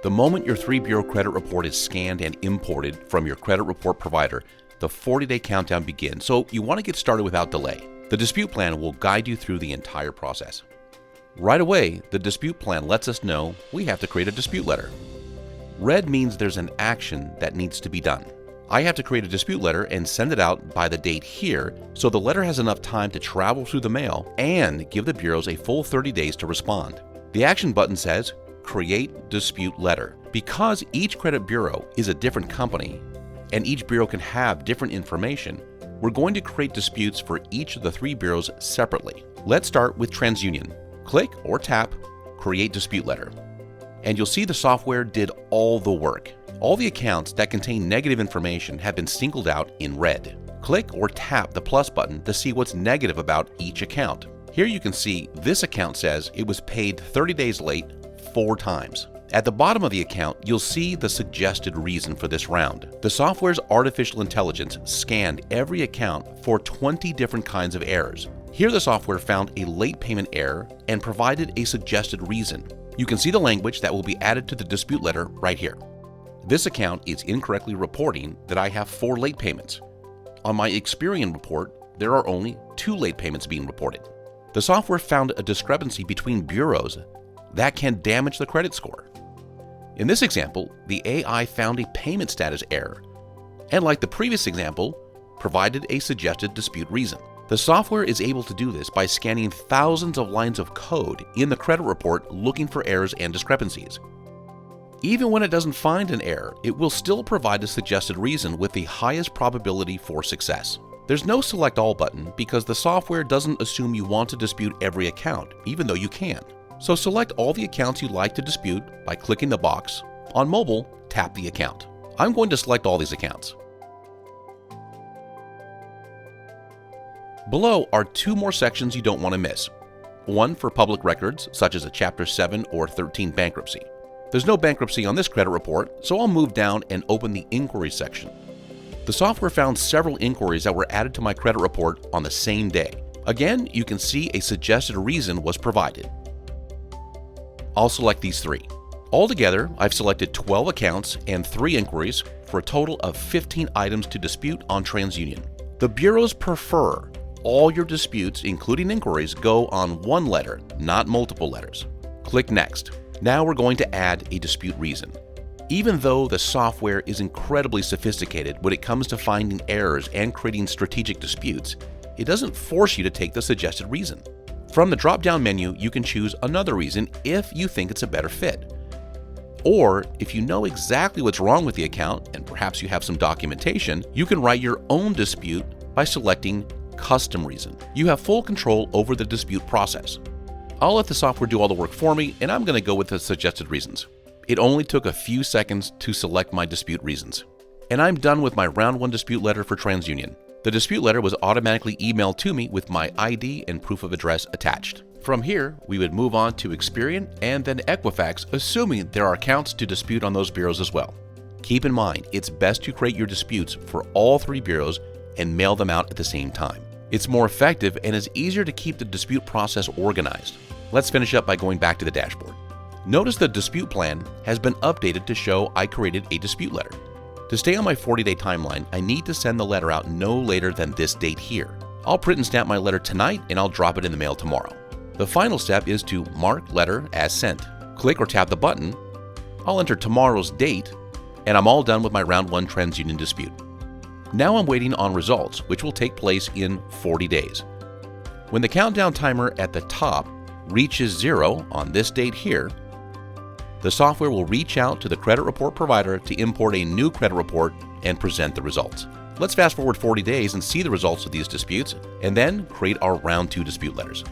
The moment your 3-bureau credit report is scanned and imported from your credit report provider, the 40-day countdown begins, so you want to get started without delay. The dispute plan will guide you through the entire process. Right away, the dispute plan lets us know we have to create a dispute letter. Red means there's an action that needs to be done. I have to create a dispute letter and send it out by the date here, so the letter has enough time to travel through the mail and give the bureaus a full 30 days to respond. The action button says, Create Dispute Letter. Because each credit bureau is a different company, and each bureau can have different information, we're going to create disputes for each of the 3 bureaus separately. Let's start with TransUnion. Click or tap Create Dispute Letter, and you'll see the software did all the work. All the accounts that contain negative information have been singled out in red. Click or tap the plus button to see what's negative about each account. Here you can see this account says it was paid 30 days late 4 times. At the bottom of the account, you'll see the suggested reason for this round. The software's artificial intelligence scanned every account for 20 different kinds of errors. Here the software found a late payment error and provided a suggested reason. You can see the language that will be added to the dispute letter right here. This account is incorrectly reporting that I have 4 late payments. On my Experian report, there are only 2 late payments being reported. The software found a discrepancy between bureaus that can damage the credit score. In this example, the AI found a payment status error, and like the previous example, provided a suggested dispute reason. The software is able to do this by scanning thousands of lines of code in the credit report looking for errors and discrepancies. Even when it doesn't find an error, it will still provide a suggested reason with the highest probability for success. There's no Select All button because the software doesn't assume you want to dispute every account, even though you can. So select all the accounts you'd like to dispute by clicking the box. On mobile, tap the account. I'm going to select all these accounts. Below are 2 more sections you don't want to miss. One for public records, such as a Chapter 7 or 13 bankruptcy. There's no bankruptcy on this credit report, so I'll move down and open the Inquiries section. The software found several inquiries that were added to my credit report on the same day. Again, you can see a suggested reason was provided. I'll select these 3. Altogether, I've selected 12 accounts and 3 inquiries for a total of 15 items to dispute on TransUnion. The bureaus prefer all your disputes, including inquiries, go on 1 letter, not multiple letters. Click Next. Now we're going to add a dispute reason. Even though the software is incredibly sophisticated when it comes to finding errors and creating strategic disputes, it doesn't force you to take the suggested reason. From the drop-down menu, you can choose another reason if you think it's a better fit. Or, if you know exactly what's wrong with the account and perhaps you have some documentation, you can write your own dispute by selecting Custom Reason. You have full control over the dispute process. I'll let the software do all the work for me, and I'm going to go with the suggested reasons. It only took a few seconds to select my dispute reasons. And I'm done with my round 1 dispute letter for TransUnion. The dispute letter was automatically emailed to me with my ID and proof of address attached. From here, we would move on to Experian and then Equifax, assuming there are accounts to dispute on those bureaus as well. Keep in mind, it's best to create your disputes for all 3 bureaus and mail them out at the same time. It's more effective and is easier to keep the dispute process organized. Let's finish up by going back to the dashboard. Notice the dispute plan has been updated to show I created a dispute letter. To stay on my 40-day timeline, I need to send the letter out no later than this date here. I'll print and stamp my letter tonight and I'll drop it in the mail tomorrow. The final step is to mark letter as sent. Click or tap the button. I'll enter tomorrow's date, and I'm all done with my round 1 TransUnion dispute. Now I'm waiting on results, which will take place in 40 days. When the countdown timer at the top reaches 0 on this date here, the software will reach out to the credit report provider to import a new credit report and present the results. Let's fast forward 40 days and see the results of these disputes, and then create our round 2 dispute letters.